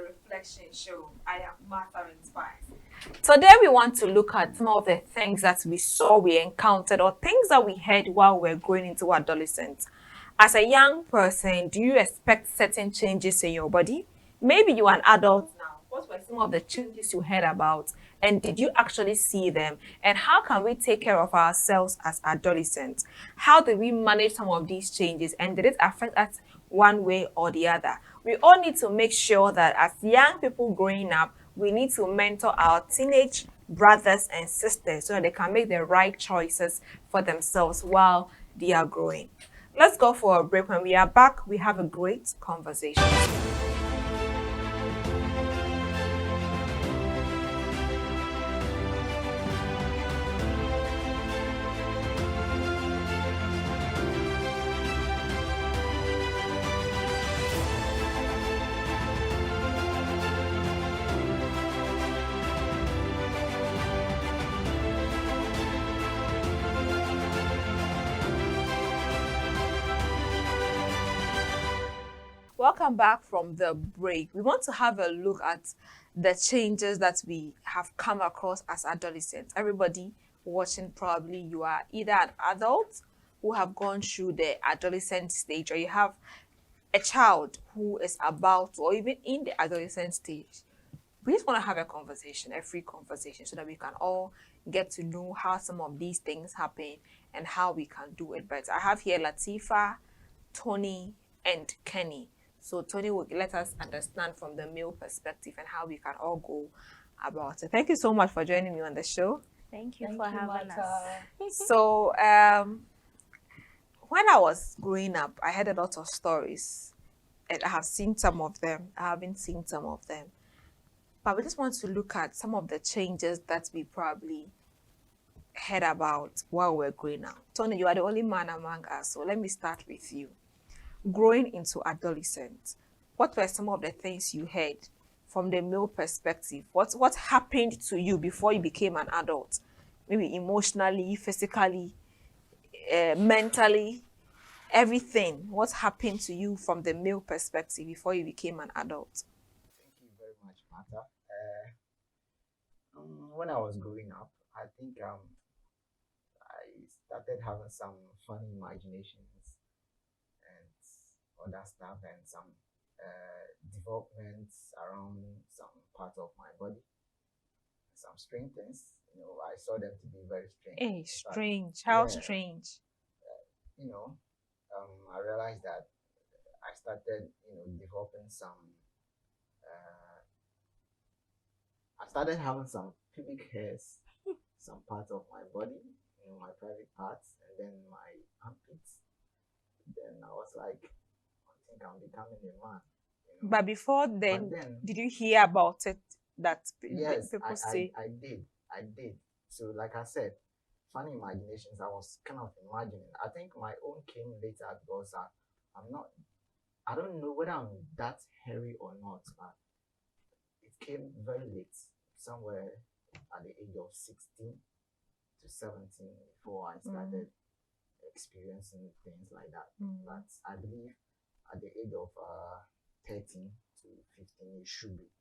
Reflection Show. I am Martha Inspires. Today we want to look at some of the things that we saw, we encountered, or things that we heard while we are growing into adolescence. As a young person, do you expect certain changes in your body? Maybe you are an adult now. What were some of the changes you heard about? And did you actually see them? And how can we take care of ourselves as adolescents? How do we manage some of these changes? And did it affect us one way or the other? We all need to make sure that as young people growing up, we need to mentor our teenage brothers and sisters so that they can make the right choices for themselves while they are growing. Let's go for a break. When we are back, we have a great conversation. Welcome back from the break. We want to have a look at the changes that we have come across as adolescents. Everybody watching, probably you are either an adult who have gone through the adolescent stage, or you have a child who is about or even in the adolescent stage. We just want to have a conversation, a free conversation, so that we can all get to know how some of these things happen and how we can do it better. I have here Latifa, Tony, and Kenny. So Tony will let us understand from the male perspective and how we can all go about it. Thank you so much for joining me on the show. Thank you for having us. So when I was growing up, I heard a lot of stories, and I have seen some of them. I haven't seen some of them. But we just want to look at some of the changes that we probably heard about while we're growing up. Tony, you are the only man among us, so let me start with you. Growing into adolescence, what were some of the things you heard from the male perspective? What happened to you before you became an adult? Maybe emotionally, physically, mentally, everything. What happened to you from the male perspective before you became an adult? Thank you very much, Martha. When I was growing up, I think I started having some funny imaginations and other stuff and some developments around some part of my body, some strange things. I saw them to be very strange. Hey, But, strange. How yeah, strange? you know, I realized that I started, developing some. I started having some pubic hairs, some parts of my body, my private parts, and then my armpits. Then I was like, I think I'm becoming a man. But before But then, then, did you hear about it that yes, people say? I did. So, like I said, funny imaginations. I was kind of imagining. I think my own came later because I'm not. I don't know whether I'm that hairy or not, but it came very late, somewhere at the age of 16 to 17 before I started experiencing things like that. But I believe at the age of 13 to 15, you should be.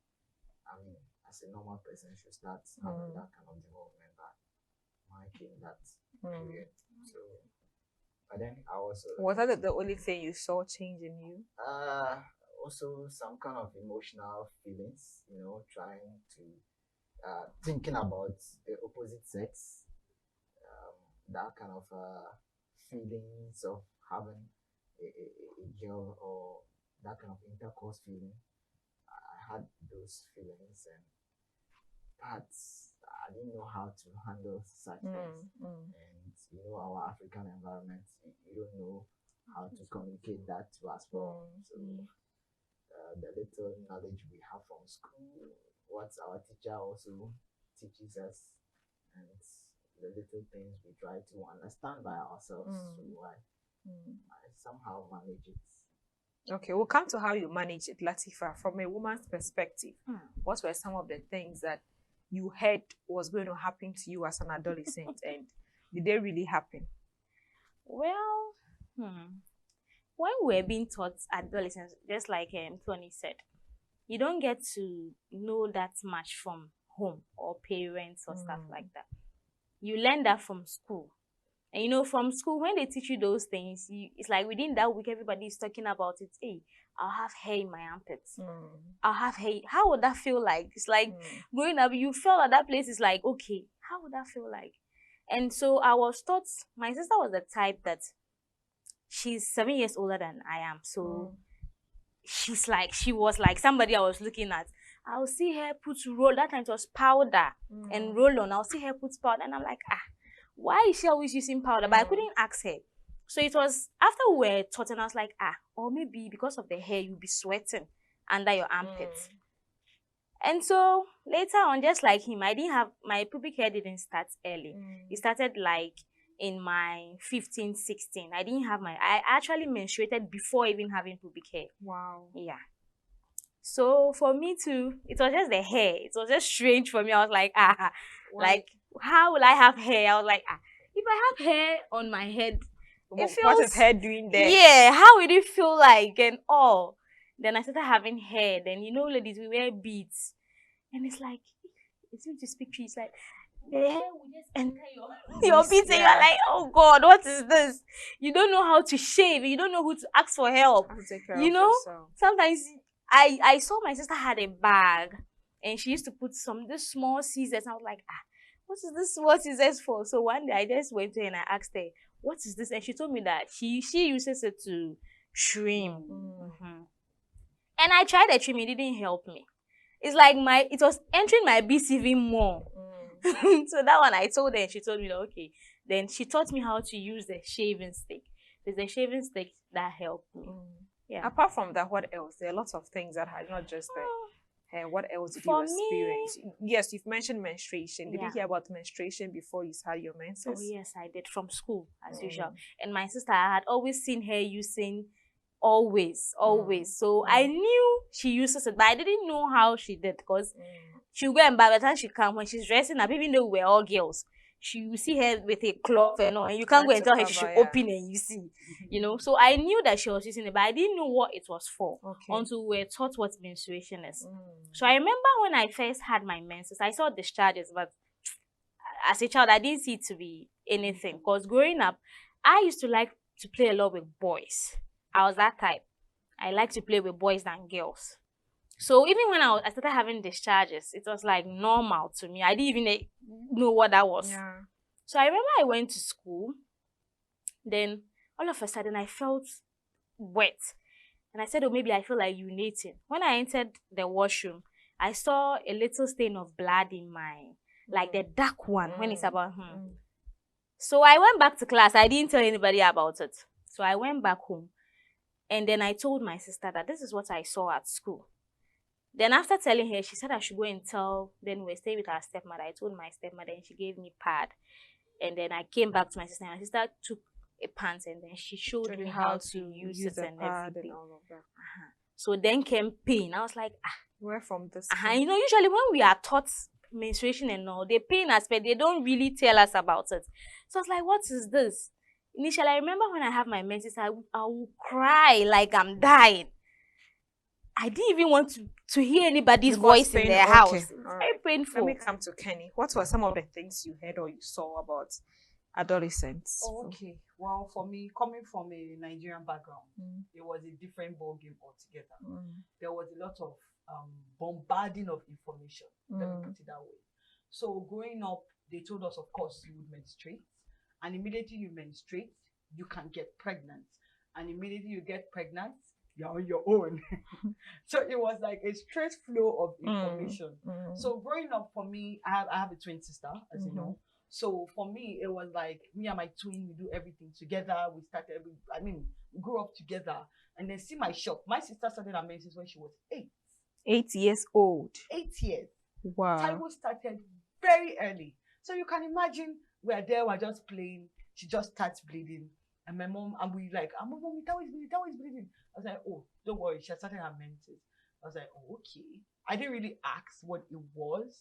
I mean, as a normal person, should start having that kind of development. But mine came that period. So, but then I was. Was that the only thing you saw change in you? Also some kind of emotional feelings, trying to thinking about the opposite sex, that kind of feelings of having a girl or that kind of intercourse feeling. I had those feelings, but I didn't know how to handle such things. And our African environment, you don't know how to communicate that to us well. So the little knowledge we have from school, what our teacher also teaches us, and the little things we try to understand by ourselves. So I somehow manage it. Okay, we'll come to how you manage it, Latifa. From a woman's perspective, what were some of the things that you heard was going to happen to you as an adolescent, and did they really happen? Well, when we're being taught adolescence, just like Tony said, you don't get to know that much from home or parents or stuff like that. You learn that from school. And from school, when they teach you those things, it's like within that week, everybody is talking about it. Hey, I'll have hair in my armpits. I'll have hair. How would that feel like? It's like growing up, you felt at that place is like, okay, how would that feel like? And so I was taught, my sister was the type that she's 7 years older than I am. So she was like somebody I was looking at. I'll see her put roll. That time it was powder and roll on. I'll see her put powder, and I'm like, why is she always using powder? But I couldn't ask her. So it was after we were taught, and I was like, or maybe because of the hair, you'll be sweating under your armpits. And so later on, just like him, I didn't have my pubic hair didn't start early. It started like in my 15, 16. I actually menstruated before even having pubic hair. Wow. Yeah. So for me too, it was just the hair. It was just strange for me. I was like, like, how will I have hair? I was like, if I have hair on my head, it feels, what is hair doing there? Yeah, how would it feel like and all? Then I started having hair. Then ladies, we wear beads, and it's like, it's going to speak to you. It's like the hair will just enter your beads, and you're like, oh God, what is this? You don't know how to shave. You don't know who to ask for help. Take care of yourself. Sometimes I saw my sister had a bag, and she used to put this small scissors. I was like, what is this small scissors for? So one day I just went to her and I asked her, what is this? And she told me that she uses it to trim. And I tried the trim, it didn't help me. It's like it was entering my beads even more. So that one I told her, and she told me, okay. Then she taught me how to use the shaving stick. There's a shaving stick that helped me. Yeah. Apart from that, what else? There are lots of things that are not just there. What else did you experience? Yes, you've mentioned menstruation. Did you hear about menstruation before you had your menses? Oh yes, I did, from school as usual. And my sister, I had always seen her using always. So I knew she uses it, but I didn't know how she did, because she would go and by the time she come, when she's dressing up, even though we're all girls, you see her with a cloth and all, and you can't go and tell her she should open and you see, So I knew that she was using it, but I didn't know what it was for until we were taught what menstruation is. So I remember when I first had my menses, I saw discharges, but as a child, I didn't see it to be anything, because growing up, I used to like to play a lot with boys. I was that type. I like to play with boys than girls. So even when I started having discharges, it was like normal to me. I didn't even know what that was. Yeah. So I remember I went to school. Then all of a sudden I felt wet. And I said, maybe I feel like urinating. When I entered the washroom, I saw a little stain of blood in like the dark one when it's about So I went back to class. I didn't tell anybody about it. So I went back home. And then I told my sister that this is what I saw at school. Then after telling her, she said I should go and tell. Then we were staying with our stepmother. I told my stepmother, and she gave me pad. And then I came back to my sister. And my sister took a pants, and then she showed me how to use it and everything. And all of that. So then came pain. I was like, where from this? Usually when we are taught menstruation and all, the pain aspect, they don't really tell us about it. So I was like, what is this? Initially, I remember when I have my menses, I will cry like I'm dying. I didn't even want to hear anybody's voice in their house. It's very painful. Let me come to Kenny. What were some of the things you heard or you saw about adolescence? Oh, okay. Well, for me, coming from a Nigerian background, it was a different ballgame altogether. There was a lot of bombarding of information. Let me put it that way. So growing up, they told us, of course, you would menstruate. And immediately you menstruate, you can get pregnant. And immediately you get pregnant, you're on your own. So it was like a straight flow of information. So growing up for me, I have a twin sister, as you know. So for me, it was like me and my twin, we do everything together. We grew up together. And then see my shock. My sister started her menses when she was 8. 8 years old. 8 years. Wow. Time started very early. So you can imagine we're there, we're just playing. She just starts bleeding. And my mom, and we like, mommy, that was bleeding. I was like, oh, don't worry. She had started her menses. I was like, oh, okay. I didn't really ask what it was.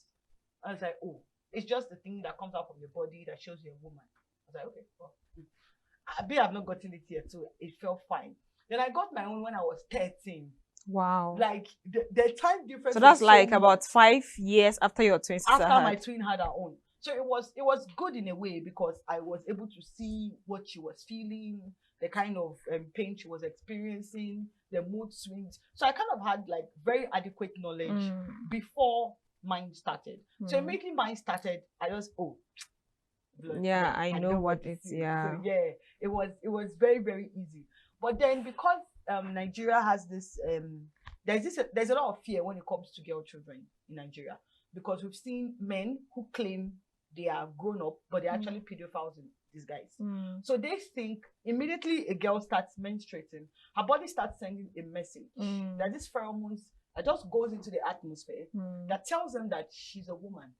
I was like, oh, it's just the thing that comes out from your body that shows you're a woman. I was like, okay, well, I've not gotten it yet, so it felt fine. Then I got my own when I was 13. Wow. Like the time difference. So that's was like much about 5 years after your twin sister after my had. twin had her own. So it was good in a way because I was able to see what she was feeling, the kind of pain she was experiencing, the mood swings. So I kind of had like very adequate knowledge before mine started. So immediately mine started, I just blood, Yeah, blood. I know what this it's, is. yeah. So yeah, it was very very easy. But then because Nigeria has this there's a lot of fear when it comes to girl children in Nigeria because we've seen men who claim they are grown up but they're actually pedophiles in disguise. So they think immediately a girl starts menstruating, her body starts sending a message that these pheromones that just goes into the atmosphere that tells them that she's a woman.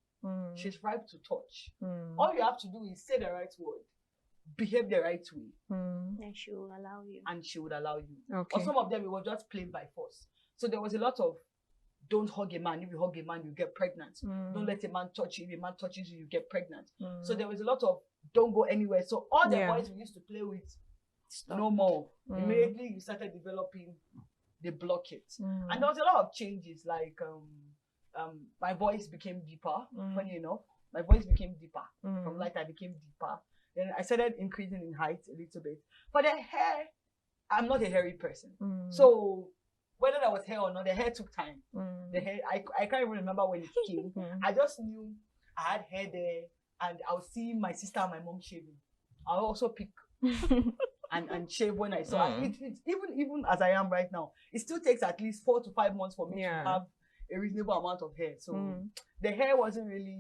She's ripe to touch. All you have to do is say the right word, behave the right way, And she will allow you. and she would allow you. Okay. Or some of them, it was just played by force. So there was a lot of don't hug a man. If you hug a man, you get pregnant. Don't let a man touch you. If a man touches you, you get pregnant. So there was a lot of don't go anywhere. So all the boys we used to play with, no more. Immediately you started developing, they block it. And there was a lot of changes, like my voice became deeper. Funny enough, my voice became deeper. From light, I became deeper. Then I started increasing in height a little bit. But the hair, I'm not a hairy person. So whether that was hair or not, the hair took time. The hair, I can't even remember when it came. I just knew I had hair there, and I'll see my sister and my mom shaving. I'll also pick and shave when I saw. It even as I am right now, it still takes at least 4 to 5 months for me to have a reasonable amount of hair. So the hair wasn't really.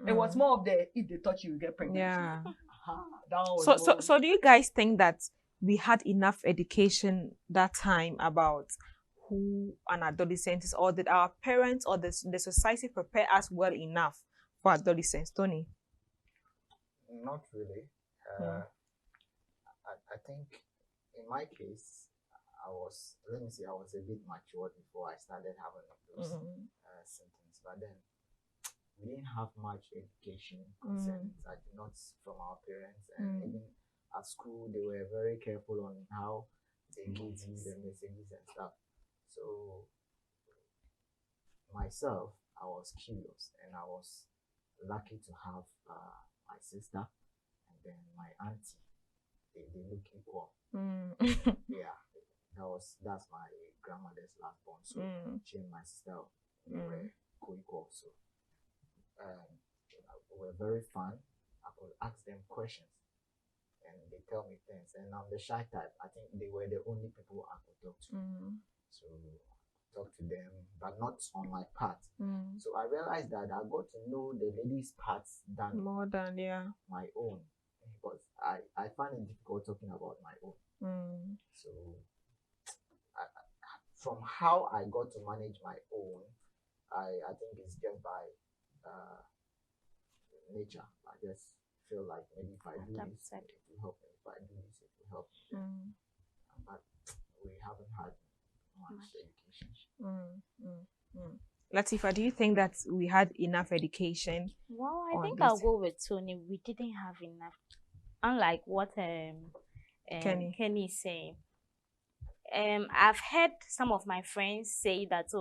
It was more of the if they touch you, you get pregnant. Yeah. That was So do you guys think that we had enough education that time about who an adolescent is, or did our parents or the society prepare us well enough for adolescence, Tony? Not really. I think in my case, I was a bit mature before I started having those symptoms. But then we didn't have much education concerning that, not from our parents, and even at school they were very careful on how they give you the messages and stuff. So myself, I was curious, and I was lucky to have my sister and then my auntie. They look equal. Yeah, that's my grandmother's last born. So she and my sister were co-equal. So were very fun. I could ask them questions and they tell me things. And I'm the shy type. I think they were the only people I could talk to. So talk to them, but not on my part. So I realized that I got to know the ladies' parts than More than my own, because I find it difficult talking about my own. So from how I got to manage my own, I think it's just by nature. I just feel like maybe if I do this, it will help me. If I do this, it will help me. But we haven't had much education. Latifa, do you think that we had enough education? Well, I think I'll go with Tony. We didn't have enough. Unlike what Kenny is saying. I've heard some of my friends say that,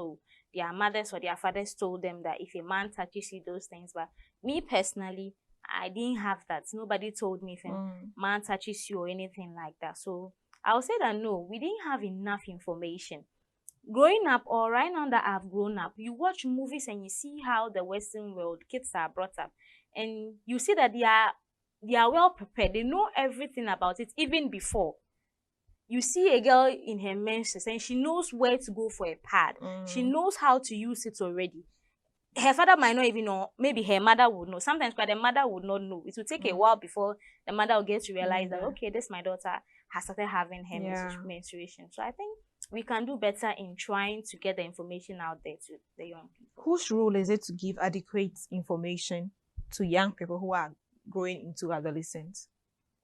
their mothers or their fathers told them that if a man touches you, those things. But me personally, I didn't have that. Nobody told me if a man touches you or anything like that. So I'll say that no, we didn't have enough information. Growing up, or right now that I've grown up, you watch movies and you see how the Western world kids are brought up, and you see that they are well prepared. They know everything about it even before. You see a girl in her menses and she knows where to go for a pad. She knows how to use it already. Her father might not even know. Maybe her mother would know. Sometimes the mother would not know. It will take a while before the mother will get to realize that, okay, this my daughter has started having her menstruation. So I think we can do better in trying to get the information out there to the young people. Whose role is it to give adequate information to young people who are growing into adolescence?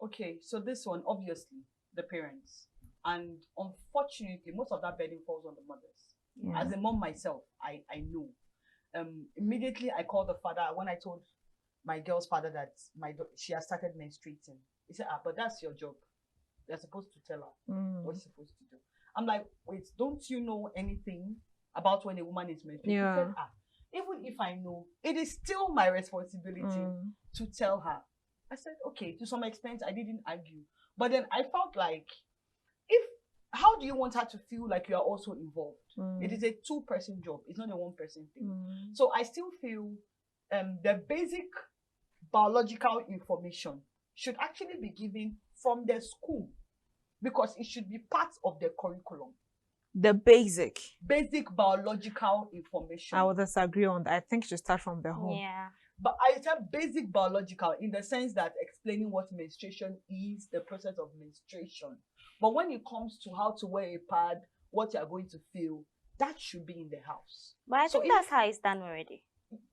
Okay, so this one, obviously, the parents. And unfortunately, most of that burden falls on the mothers. As a mom myself, I know. Immediately, I called the father when I told my girl's father that she has started menstruating. He said, but that's your job. You're supposed to tell her what she's supposed to do. I'm like, wait, don't you know anything about when a woman is menstruating? Yeah. She said, even if I know, it is still my responsibility to tell her. I said, okay, to some extent, I didn't argue. But then I felt like, how do you want her to feel like you are also involved? It is a two-person job. It's not a one-person thing. So I still feel the basic biological information should actually be given from the school, because it should be part of the curriculum. The basic Biological information. I would disagree on that. I think it should start from the home. Yeah. But I said basic biological in the sense that explaining what menstruation is, the process of menstruation. But when it comes to how to wear a pad, what you are going to feel, that should be in the house. But I think that's how it's done already.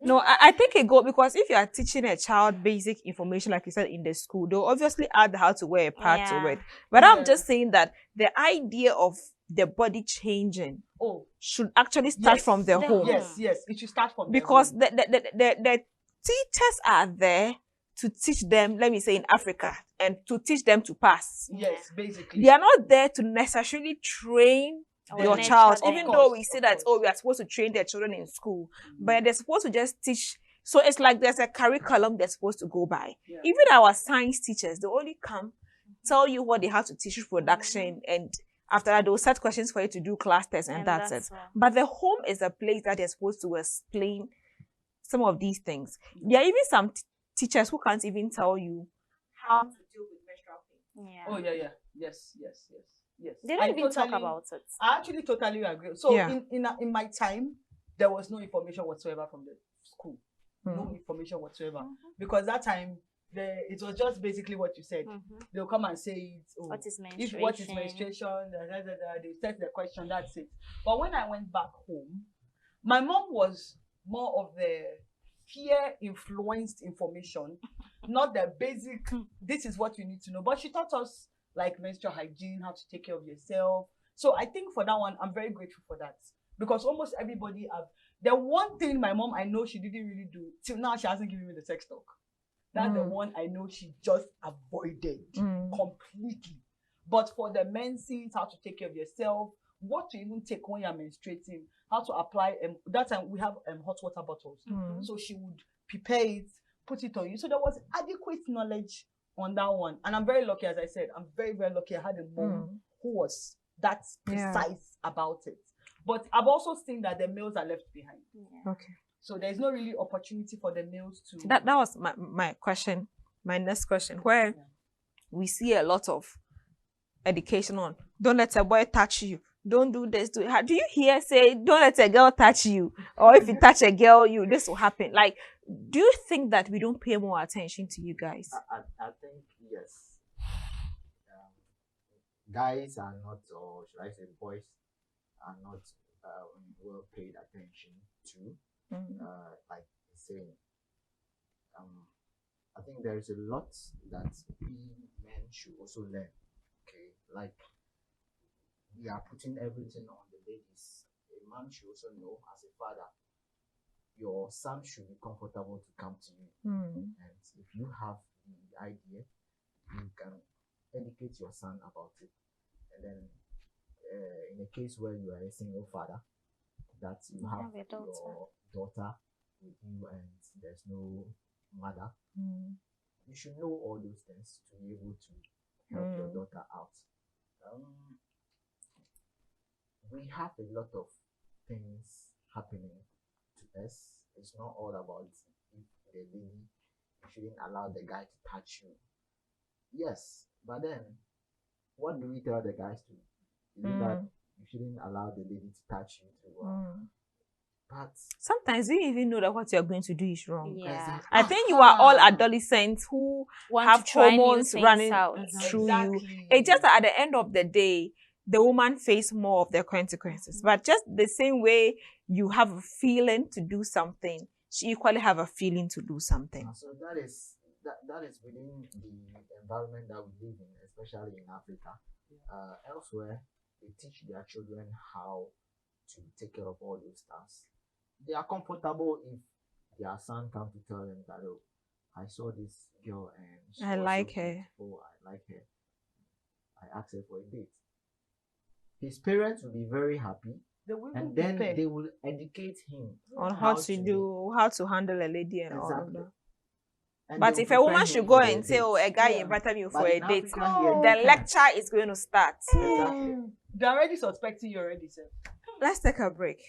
No, I think it go because if you are teaching a child basic information, like you said, in the school, they'll obviously add how to wear a pad to it. But I'm just saying that the idea of the body changing should actually start from the home. Yes, it should start from because the home. the teachers are there to teach them, let me say in Africa, and to teach them to pass. Yes, basically. They are not there to necessarily train your child, even though we say that, we are supposed to train their children in school, but they're supposed to just teach. So it's like there's a curriculum they're supposed to go by. Even our science teachers, they only come, tell you what they have to teach reproduction, and after that, they'll set questions for you to do class tests, and that's it. But the home is a place that they're supposed to explain some of these things. There are even some teachers who can't even tell you how to deal with menstrual pain. Yes. They don't even talk about it. I actually totally agree. So in my time, there was no information whatsoever from the school. No information whatsoever. Because that time, it was just basically what you said. They'll come and say, what is menstruation? What is menstruation? They set the question, that's it. But when I went back home, my mom was more of the fear-influenced information, not the basic, this is what you need to know. But she taught us like menstrual hygiene, how to take care of yourself. So I think for that one, I'm very grateful for that. Because almost everybody the one thing my mom, I know she didn't really do, till now she hasn't given me the sex talk. That's the one I know she just avoided completely. But for the menses, how to take care of yourself, what to even take when you're menstruating, how to apply, that time we have hot water bottles. So she would prepare it, put it on you. So there was adequate knowledge on that one. And I'm very lucky, as I said, I'm very, very lucky I had a mom who was that precise about it. But I've also seen that the males are left behind. Okay. So there's no really opportunity for the males to... That was my question, my next question, where we see a lot of education on, don't let a boy touch you, don't do this, do you hear say, don't let a girl touch you, or if you touch a girl, this will happen? Like, do you think that we don't pay more attention to you guys? I think yes. Guys are not, or should I say boys are not well paid attention to. Like saying, I think there is a lot that we men should also learn. Okay, like we are putting everything on the ladies. A man should also know, as a father, your son should be comfortable to come to you. And if you have the idea, you can educate your son about it. And then, in a case where you are a single father, that you have your daughter with you and there's no mother, you should know all those things to be able to help your daughter out. We have a lot of things happening to us. It's not all about if the lady, you shouldn't allow the guy to touch you. Yes, but then what do we tell the guys to? Is it that you shouldn't allow the lady to touch you too? But sometimes you even know that what you're going to do is wrong. Yeah. I think you are all adolescents who have hormones running through you. It's just that at the end of the day, the woman face more of the consequences. But just the same way you have a feeling to do something, she equally have a feeling to do something. So that is within the environment that we live in, especially in Africa. Elsewhere, they teach their children how to take care of all those tasks. They are comfortable if their son comes to tell them that, oh, I saw this girl and I like her. Oh, I like her. I asked her for a date. his parents will be very happy, They will even and then prepare. they will educate him On how to handle a lady and all of exactly. that. And But they'll if a woman prepare should him go for the and say, "Oh, date. a guy Yeah. invited me But for a in date," Africa here, the you can't. lecture is going to start. Exactly. They're already suspecting you already, sir. Let's take a break.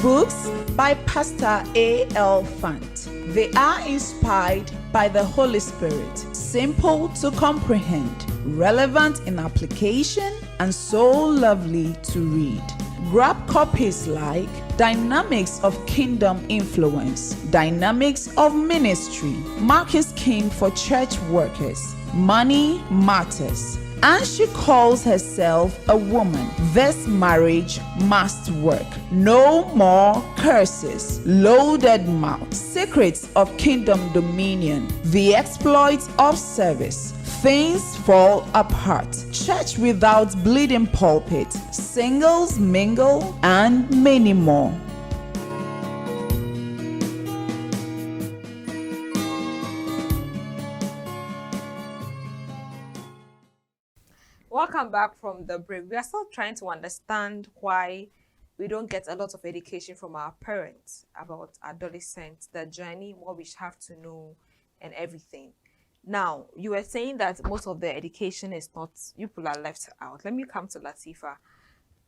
Books by Pastor A.L. Fant. They are inspired by the Holy Spirit, simple to comprehend, relevant in application, and so lovely to read. Grab copies like Dynamics of Kingdom Influence, Dynamics of Ministry, Marking Scheme for Church Workers, Money Matters, and she calls herself a woman. This marriage must work. No more curses. Loaded mouth. Secrets of kingdom dominion. The exploits of service. Things fall apart. Church without bleeding pulpit. Singles mingle, and many more. Welcome back from the break. We are still trying to understand why we don't get a lot of education from our parents about adolescence, the journey, what we have to know, and everything. Now, you were saying that most of the education is not, you people are left out. Let me come to Latifa.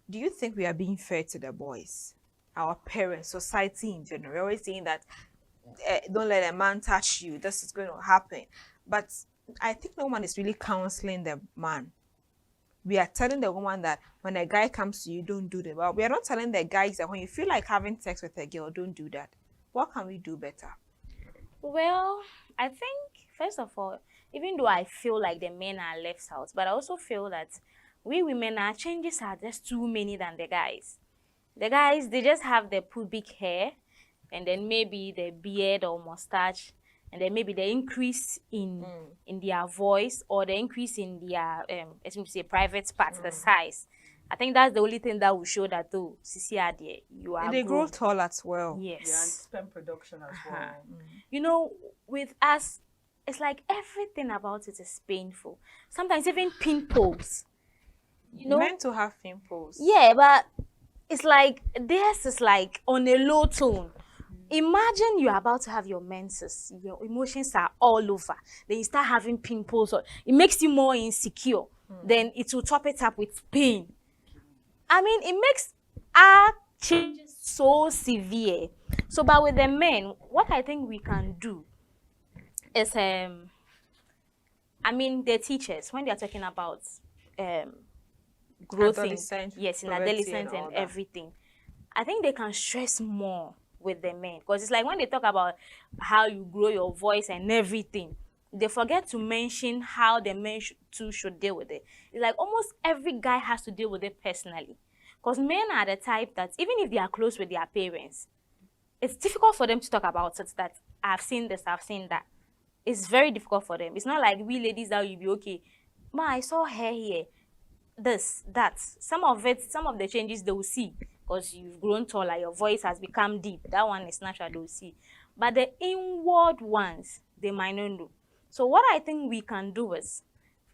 Do you think we are being fair to the boys? Our parents, society in general. We're always saying that don't let a man touch you. This is going to happen. But I think no one is really counseling the man. We are telling the woman that when a guy comes to you, don't do that. But we are not telling the guys that when you feel like having sex with a girl, don't do that. What can we do better? Well, I think, first of all, even though I feel like the men are left out, but I also feel that we women, our changes are just too many than the guys. The guys, they just have the pubic hair, and then maybe the beard or mustache, and then maybe the increase in their voice, or the increase in their let me say private parts, the size. I think that's the only thing that will show that, oh, Sisi Ade, you are And they grow grown. tall as well. Yes. Yeah, and sperm production as well. You know, with us, it's like everything about it is painful. Sometimes even pimples. You know, Meant to have pimples. yeah, but it's like theirs is like on a low tone. Imagine you're about to have your menses, your emotions are all over. Then you start having pimples, or it makes you more insecure. Then it will top it up with pain. I mean, it makes our changes so severe. So, but with the men, what I think we can do is, I mean, the teachers, when they are talking about growth in, Adolescent, yes, in puberty adolescence and all and that. everything, I think they can stress more with the men, because it's like when they talk about how you grow your voice and everything, they forget to mention how the men too should deal with it. It's like almost every guy has to deal with it personally, because men are the type that even if they are close with their parents, it's difficult for them to talk about it, that I've seen this, I've seen that. It's very difficult for them. It's not like we ladies that you'll be okay, ma, I saw hair here, this, that. Some of the changes they will see, because you've grown taller, your voice has become deep. That one is natural, they'll see. But the inward ones, they might not know. So what I think we can do is,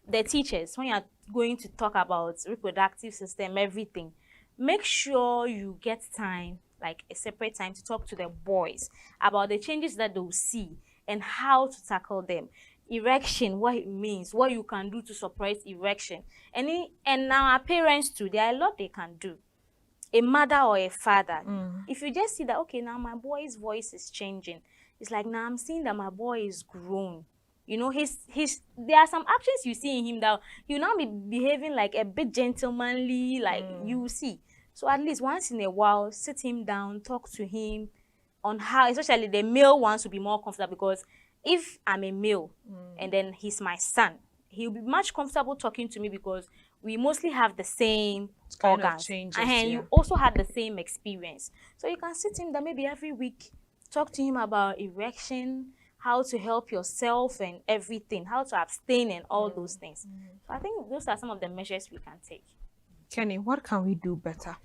the teachers, when you're going to talk about reproductive system, everything, make sure you get time, like a separate time, to talk to the boys about the changes that they'll see and how to tackle them. Erection, what it means, what you can do to suppress erection. And now our parents too, there are a lot they can do. A mother or a father, if you just see that, okay, now my boy's voice is changing, it's like, now I'm seeing that my boy is grown. You know, there are some actions you see in him that he'll now be behaving like a bit gentlemanly, like you see. So at least once in a while, sit him down, talk to him on how, especially the male ones, to be more comfortable, because if I'm a male and then he's my son, he'll be much comfortable talking to me because we mostly have the same kind of organs. changes, And yeah. you also had the same experience. So you can sit him down maybe every week, talk to him about erection, how to help yourself and everything, how to abstain and all those things. So I think those are some of the measures we can take. Kenny, what can we do better?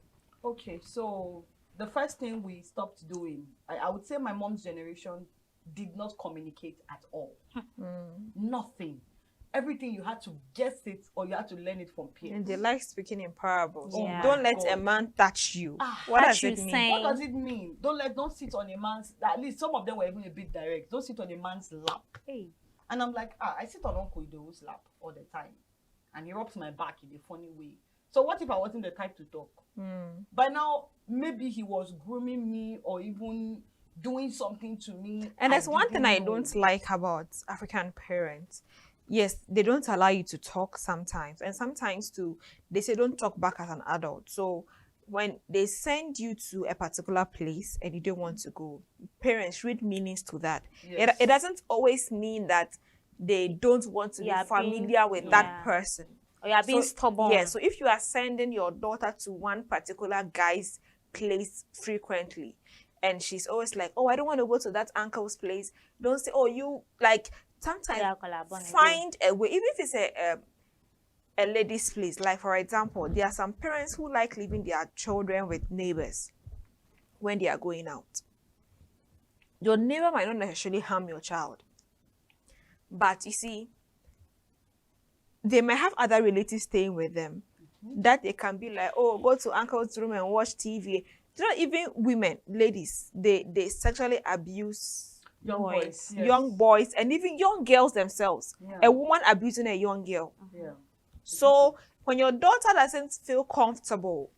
Okay, so the first thing we stopped doing, I would say my mom's generation did not communicate at all. Nothing. Everything you had to guess it or you had to learn it from peers. And they like speaking in parables. Yeah. Don't let a God. man touch you. What Touch does you it mean? saying- What does it mean? Don't sit on a man's, at least some of them were even a bit direct. Don't sit on a man's lap. Hey. And I'm like, I sit on Uncle Ido's lap all the time. And he rubs my back in a funny way. So what if I wasn't the type to talk? By now, maybe he was grooming me or even doing something to me. And there's one thing I didn't know. don't like about African parents. Yes, they don't allow you to talk sometimes. And sometimes too, they say don't talk back as an adult. So when they send you to a particular place and you don't want to go, parents read meanings to that. Yes. It doesn't always mean that they don't want to be Yeah, familiar with that person. Or you are being stubborn. Yeah, so if you are sending your daughter to one particular guy's place frequently, and she's always like, oh, I don't want to go to that uncle's place, don't say, oh, you, like, sometimes Yeah, collabor- find a way, even if it's a lady's place. Like, for example, there are some parents who like leaving their children with neighbors when they are going out. Your neighbor might not necessarily harm your child, but you see, they might have other relatives staying with them that they can be like, oh, go to uncle's room and watch TV. You know, even women, ladies, they sexually abuse Young boys. Yes. young boys, and even young girls themselves. Yeah. A woman abusing a young girl. Yeah. So when your daughter doesn't feel comfortable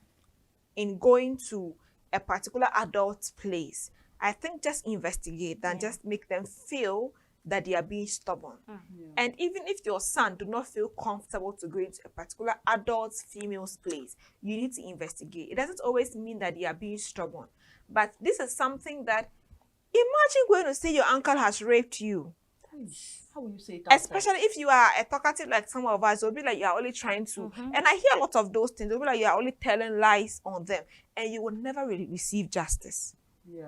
in going to a particular adult place, I think just investigate and just make them feel that they are being stubborn. And even if your son do not feel comfortable to go into a particular adult female's place, you need to investigate. It doesn't always mean that they are being stubborn, but this is something that, imagine going to say your uncle has raped you. How will you say it outside? Especially if you are a talkative like some of us, they'll be like, you are only trying to, and I hear a lot of those things, they'll be like, you are only telling lies on them, and you will never really receive justice. Yeah.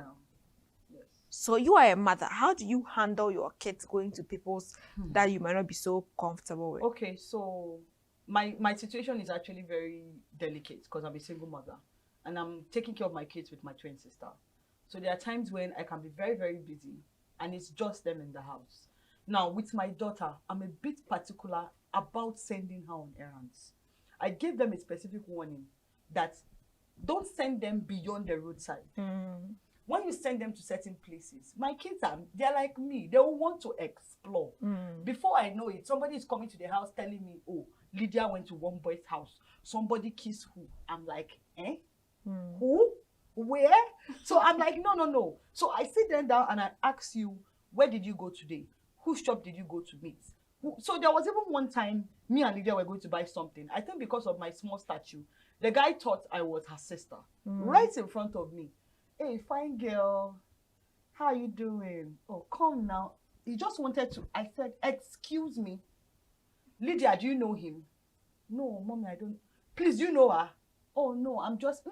Yes. So you are a mother. How do you handle your kids going to people's that you might not be so comfortable with? Okay, so my situation is actually very delicate because I'm a single mother and I'm taking care of my kids with my twin sister. So there are times when I can be very, very busy and it's just them in the house. Now, with my daughter, I'm a bit particular about sending her on errands. I gave them a specific warning that don't send them beyond the roadside. When you send them to certain places, my kids they're like me. They will want to explore. Before I know it, somebody is coming to the house telling me, oh, Lydia went to one boy's house. Somebody kissed who? I'm like, eh? Who? Where? So I'm like, no. So I sit them down and I ask you, where did you go today? Whose shop did you go to meet? So there was even one time, me and Lydia were going to buy something. I think because of my small stature, the guy thought I was her sister. Right in front of me. Hey, fine girl. How are you doing? Oh, come now. He just wanted to. I said, excuse me. Lydia, do you know him? No, mommy, I don't. Please, you know her? Oh, no, I'm just,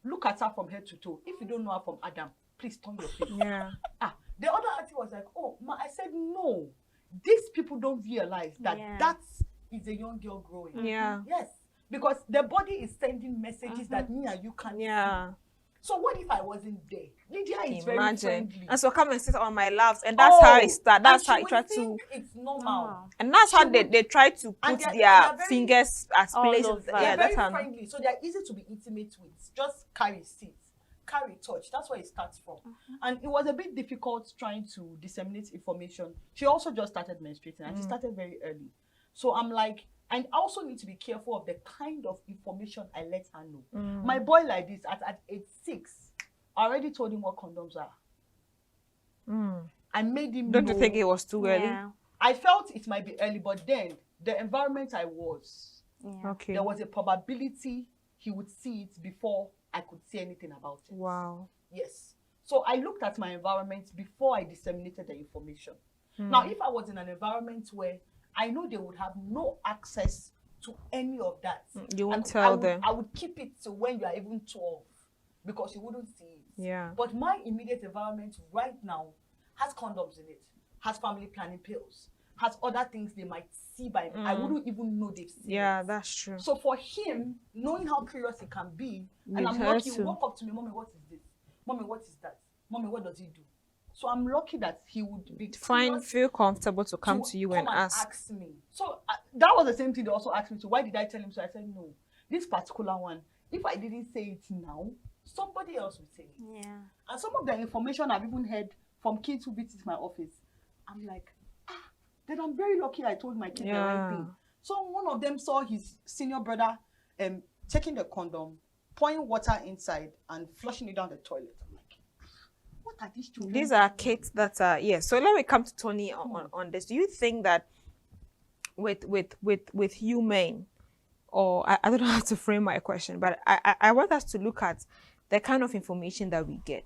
Look at her from head to toe. If you don't know her from Adam, please turn your face. Yeah. The other auntie was like, oh, ma. I said, no. These people don't realize that that is a young girl growing. Yeah. Yes. Because the body is sending messages that me and you can't see. So what if I wasn't there? Lydia is very friendly. And so come and sit on my laps, and that's how it starts. That's how it try to. It's normal. And that's how they try to put their fingers as places. They're Yeah, that's very how. friendly, so they're easy to be intimate with. Just carry seats, carry touch. That's where it starts from. And it was a bit difficult trying to disseminate information. She also just started menstruating, and she started very early. So I'm like, and I also need to be careful of the kind of information I let her know. My boy like this, at age 6, I already told him what condoms are. I made him Don't know. you think it was too early? I felt it might be early, but then the environment I was, Okay. there was a probability he would see it before I could say anything about it. Wow. Yes. So I looked at my environment before I disseminated the information. Now, if I was in an environment where I know they would have no access to any of that. You won't I tell would, them. I would keep it to when you are even 12 because you wouldn't see it. Yeah. But my immediate environment right now has condoms in it, has family planning pills, has other things they might see by I wouldn't even know they've seen Yeah, it. that's true. So for him, knowing how curious he can be, and With I'm her lucky, he too. walk up to me, Mommy, what is this? Mommy, what is that? Mommy, what does he do? So I'm lucky that he would be curious Feel comfortable to come to you and come ask. me. So that was the same thing they also asked me. So why did I tell him? So I said no. This particular one, if I didn't say it now, somebody else would say it. Yeah. And some of the information I've even heard from kids who visit my office, I'm like, then I'm very lucky I told my kid the right thing. So one of them saw his senior brother taking the condom, pouring water inside, and flushing it down the toilet. I'm like, what are these children? These are kids that are So let me come to Tony on this. Do you think that with you men, or I don't know how to frame my question, but I want us to look at the kind of information that we get.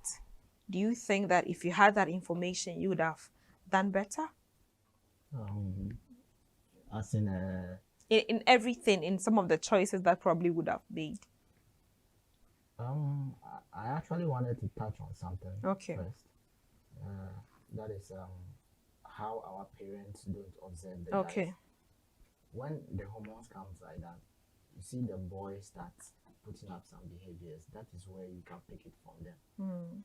Do you think that if you had that information, you would have done better? As in In everything, in some of the choices that probably would have made. I actually wanted to touch on something Okay. first. That is how our parents don't observe the guys. Okay. When the hormones comes like that, you see the boy starts putting up some behaviors. That is where you can pick it from them.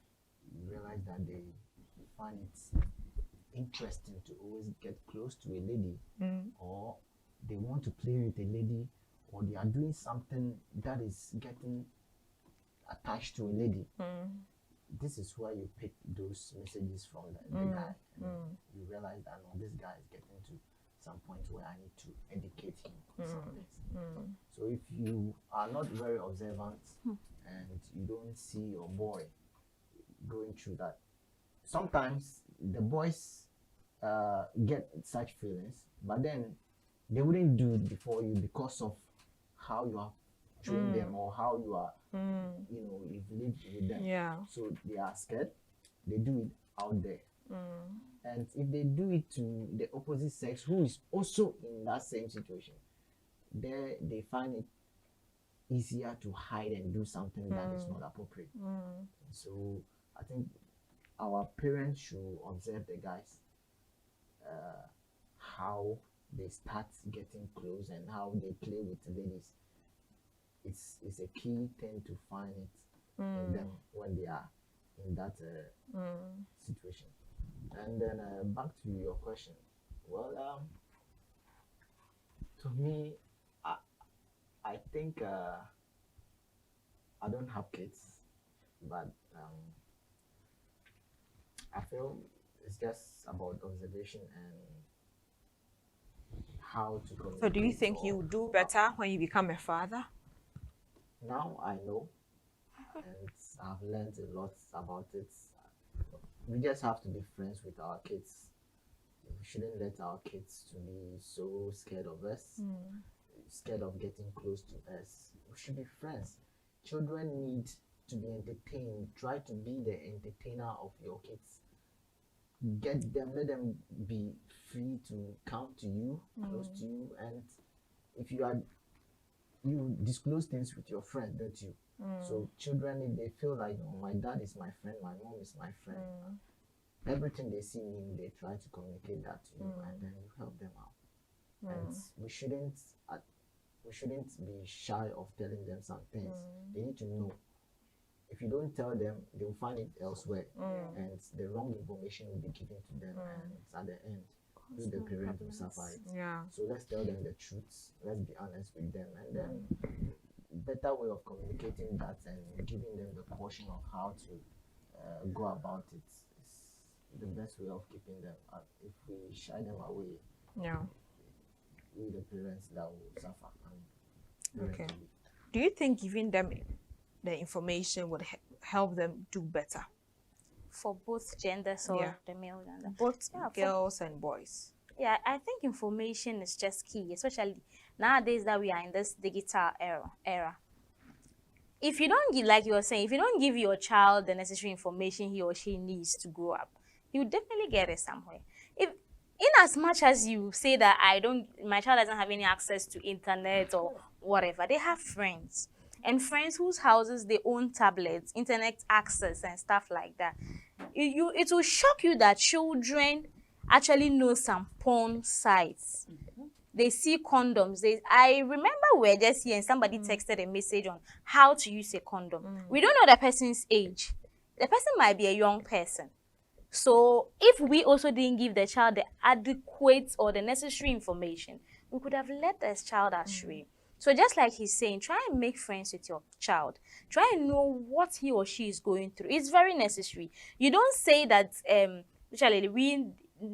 You realize that they find it interesting to always get close to a lady, or they want to play with a lady, or they are doing something that is getting attached to a lady. This is where you pick those messages from the guy, and you realize that no, this guy is getting to some point where I need to educate him on some things. So if you are not very observant and you don't see your boy going through that, sometimes the boys get such feelings, but then they wouldn't do it before you because of how you have trained them or how you are, you've lived with them. Yeah. So they are scared. They do it out there. And if they do it to the opposite sex who is also in that same situation, there they find it easier to hide and do something that is not appropriate. So I think our parents should observe the guys, how they start getting close and how they play with the ladies. It's a key thing to find it in them when they are in that situation. And then back to your question. Well, to me, I think I don't have kids, but I feel it's just about observation and how to communicate. So do you think you do better when you become a father? Now I know, and I've learned a lot about it. We just have to be friends with our kids. We shouldn't let our kids to be so scared of us, scared of getting close to us. We should be friends. Children need to be entertained. Try to be the entertainer of your kids. Get them, let them be free to come to you, close to you, and if you disclose things with your friend, don't you? So children, if they feel like, oh, my dad is my friend, my mom is my friend, everything they see me, they try to communicate that to you, and then you help them out. And we shouldn't be shy of telling them some things. They need to know. If you don't tell them, they will find it elsewhere, and the wrong information will be given to them, and at the end, you, the parent, will suffer it. Yeah. So let's tell them the truth. Let's be honest with them, and then better way of communicating that and giving them the caution of how to go about it is the best way of keeping them. If we shy them away, Yeah. we the parents that will suffer. Okay. Do you think giving them the information would help them do better? For both genders or Yeah. the male gender. Both Yeah, girls and boys. Yeah, I think information is just key, especially nowadays that we are in this digital era. If you don't give, like you were saying, if you don't give your child the necessary information he or she needs to grow up, he will definitely get it somewhere. If in as much as you say that my child doesn't have any access to internet or whatever, they have friends. And friends whose houses they own tablets, internet access and stuff like that. It will shock you that children actually know some porn sites. They see condoms. I remember we were just here and somebody texted a message on how to use a condom. We don't know the person's age. The person might be a young person. So if we also didn't give the child the adequate or the necessary information, we could have led this child astray. So just like he's saying, try and make friends with your child. Try and know what he or she is going through. It's very necessary. You don't say that, actually, we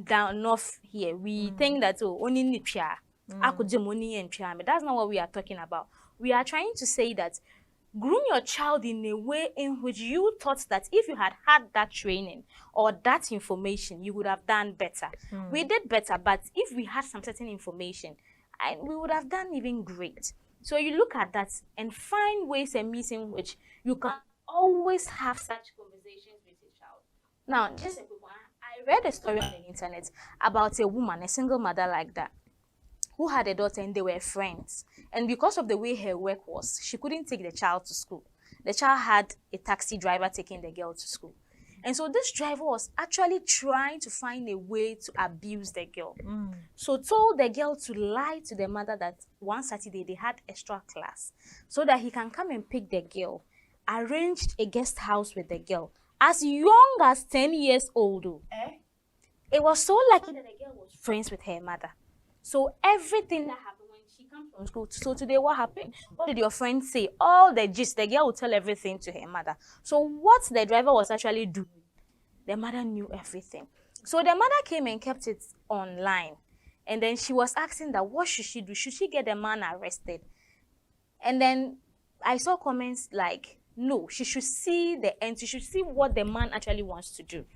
down north here, we think that only nipia, that's not what we are talking about. We are trying to say that groom your child in a way in which you thought that if you had that training or that information, you would have done better. We did better, but if we had some certain information, we would have done even great. So you look at that and find ways and means in which you can always have such conversations with your child. Now, just a quick one. I read a story on the internet about a woman, a single mother like that, who had a daughter and they were friends. And because of the way her work was, she couldn't take the child to school. The child had a taxi driver taking the girl to school. And so this driver was actually trying to find a way to abuse the girl. So told the girl to lie to the mother that one Saturday they had extra class so that he can come and pick the girl. Arranged a guest house with the girl as young as 10 years old. It was so lucky that the girl was friends with her mother. So everything that happened when she comes from school, so today what happened? What did your friend say? All the gist, the girl would tell everything to her mother. So what the driver was actually doing, the mother knew everything. So the mother came and kept it online. And then she was asking that what should she do? Should she get the man arrested? And then I saw comments like, no, she should see the end. She should see what the man actually wants to do.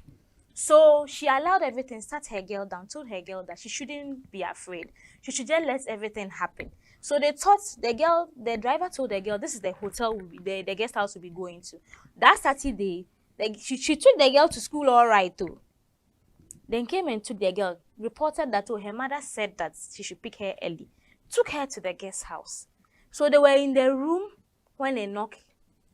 So she allowed everything, sat her girl down, told her girl that she shouldn't be afraid. She should just let everything happen. So they taught the driver told the girl, this is the hotel, the guest house we'll be going to. That Saturday, she took the girl to school all right too. Then came and took the girl, reported that her mother said that she should pick her early. Took her to the guest house. So they were in the room when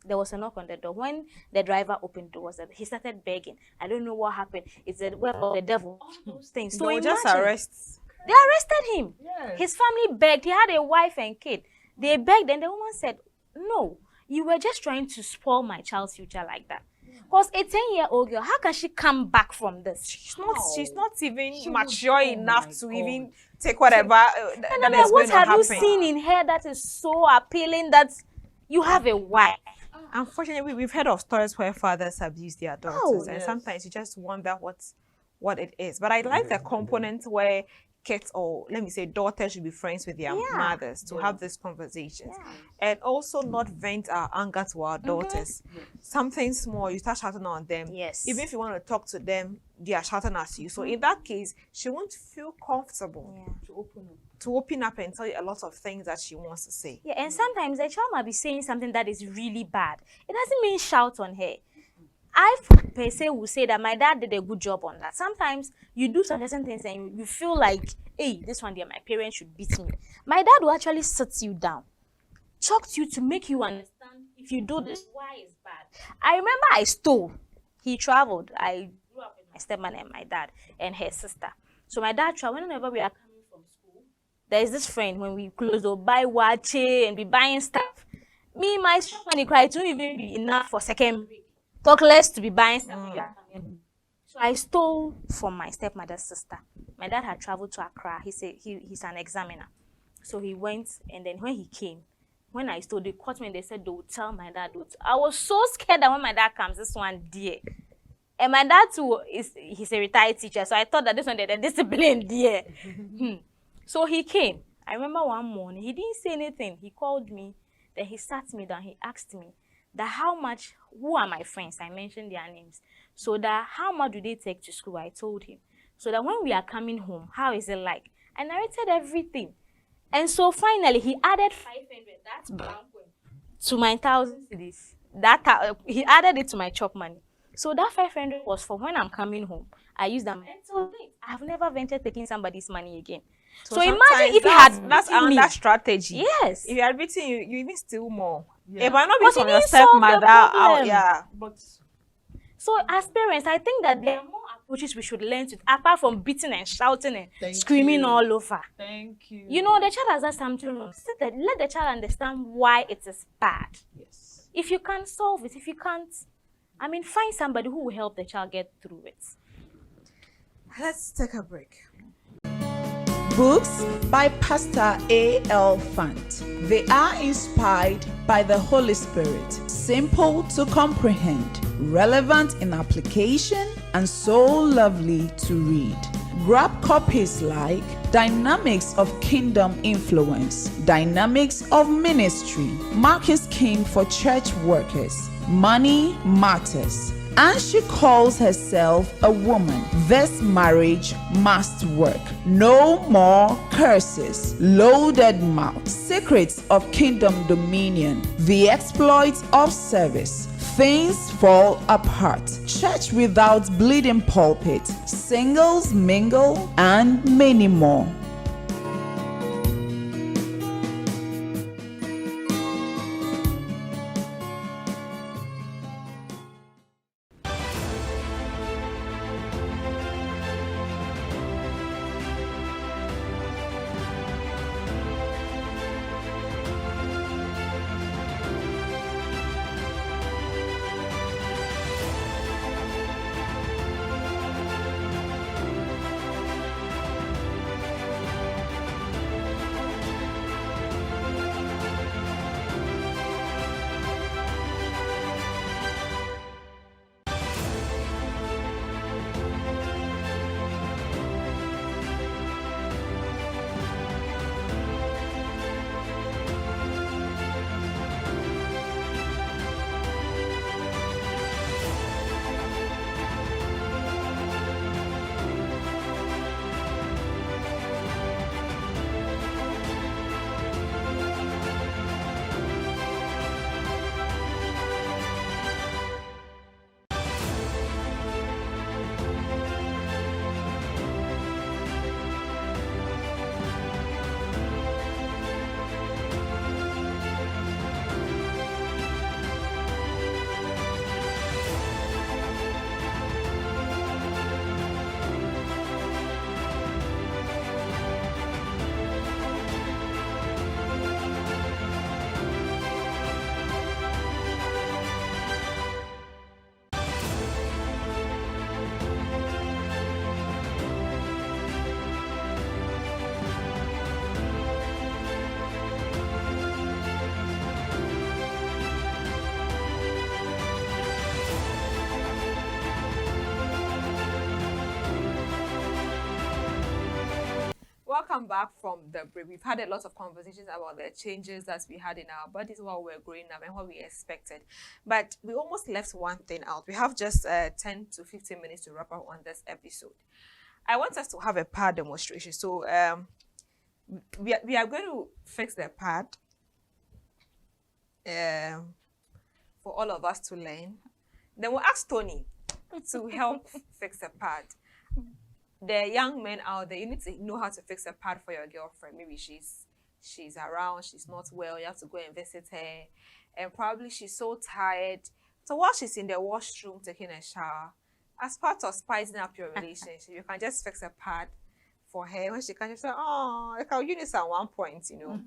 there was a knock on the door. When the driver opened the door, he started begging. I don't know what happened. It's the web of the devil. All those things. So just arrest. They arrested him. Yes. His family begged. He had a wife and kid. They begged, and the woman said, no, you were just trying to spoil my child's future like that. Because a 10-year-old girl, how can she come back from this? She's not even mature enough to even take whatever that is what going to have happen. you seen in her that is so appealing that you have a wife? Unfortunately, we've heard of stories where fathers abuse their daughters, and yes. sometimes you just wonder what it is. But I like the component where kids, or let me say daughters, should be friends with their mothers to have these conversations, and also not vent our anger to our daughters. Something small, you start shouting on them. Yes. Even if you want to talk to them, they are shouting at you. So in that case, she won't feel comfortable to open up and tell you a lot of things that she wants to say. Yeah, and sometimes the child might be saying something that is really bad. It doesn't mean shout on her. I per se will say that my dad did a good job on that. Sometimes you do some certain things and you feel like, hey, this one there, my parents should beat me. My dad will actually sit you down, talk to you to make you understand if you do this, why it's bad. I remember I stole. He traveled. I grew up with my stepmom and my dad and her sister. So my dad traveled. Whenever we are coming from school, there is this friend, when we close, they'll buy watch and be buying stuff. Me, my shop money cry, it won't even be enough for second break. Talk less to be buying stuff when you are coming home. So I stole from my stepmother's sister. My dad had traveled to Accra. He's an examiner. So he went, and then when he came, when I stole, they caught me and they said they would tell my dad. I was so scared that when my dad comes, this one dear. And my dad too he's a retired teacher, so I thought that this one they're disciplined dear. So he came. I remember one morning, he didn't say anything. He called me, then he sat me down, he asked me that who are my friends? I mentioned their names. So that how much do they take to school? I told him. So that when we are coming home, how is it like? I narrated everything. And so finally, he added 500, that's brown coin, to my 1,000 cedis. He added it to my chop money. So that 500 was for when I'm coming home. I use them. And so I've never ventured taking somebody's money again. So imagine sometimes if you had that's beaten me. another strategy. Yes. If you are beating you, you even steal more. Yeah. It might not be But from it your didn't solve the stepmother. problem. Yeah. But So as parents, I think that there are more approaches we should learn to, apart from beating and shouting and Thank screaming you. all over. thank you. You know, the child has done something wrong. Let the child understand why it is bad. Yes. If you can't solve it, if you can't, I mean, find somebody who will help the child get through it. Let's take a break. Books by Pastor A.L. Fant. They are inspired by the Holy Spirit, simple to comprehend, relevant in application, and so lovely to read. Grab copies like Dynamics of Kingdom Influence, Dynamics of Ministry, Marking Scheme for Church Workers, Money Matters, and she calls herself a woman. This marriage must work. No more curses. Loaded mouth. Secrets of Kingdom Dominion. The exploits of service. Things fall apart. Church without bleeding pulpit. Singles mingle, and many more. Welcome back from the break. We've had a lot of conversations about the changes that we had in our bodies while we were growing up and what we expected. But we almost left one thing out. We have just 10 to 15 minutes to wrap up on this episode. I want us to have a pad demonstration. So we are going to fix the pad for all of us to learn. Then we'll ask Tony to help fix the pad. The young men out there, you need to know how to fix a pad for your girlfriend. Maybe she's around, she's not well, you have to go and visit her, and probably she's so tired. So while she's in the washroom taking a shower, as part of spicing up your relationship, you can just fix a pad for her when she can just say, oh, like our units at one point, you know.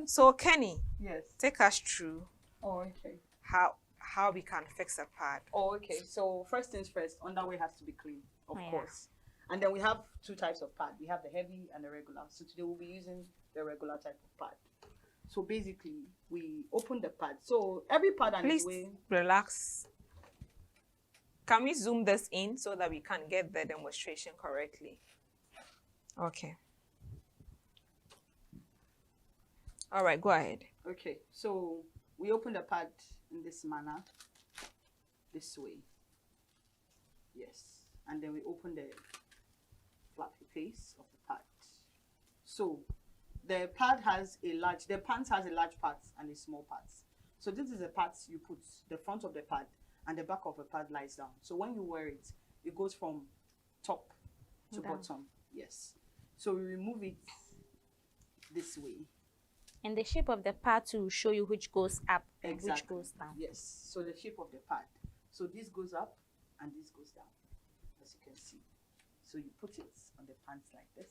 So Kenny, Yes. take us through Oh, okay. how we can fix a pad. Oh, okay. So first things first, underwear has to be clean, of Yeah. course. And then we have two types of pad. We have the heavy and the regular. So today we'll be using the regular type of pad. So basically, we open the pad. So every pad and its Please way. relax. Can we zoom this in so that we can get the demonstration correctly? Okay. All right, go ahead. Okay, so we open the pad in this manner, this way. Yes, and then we open the flappy face of the pad. So the pad has the pants has a large part and a small part. So this is the part you put the front of the pad, and the back of the pad lies down. So when you wear it, it goes from top to Down. bottom. Yes. So we remove it this way. And the shape of the pad to show you which goes up and which Exactly. goes down. Yes. So the shape of the pad. So this goes up and this goes down, as you can see. So you put it on the pants like this,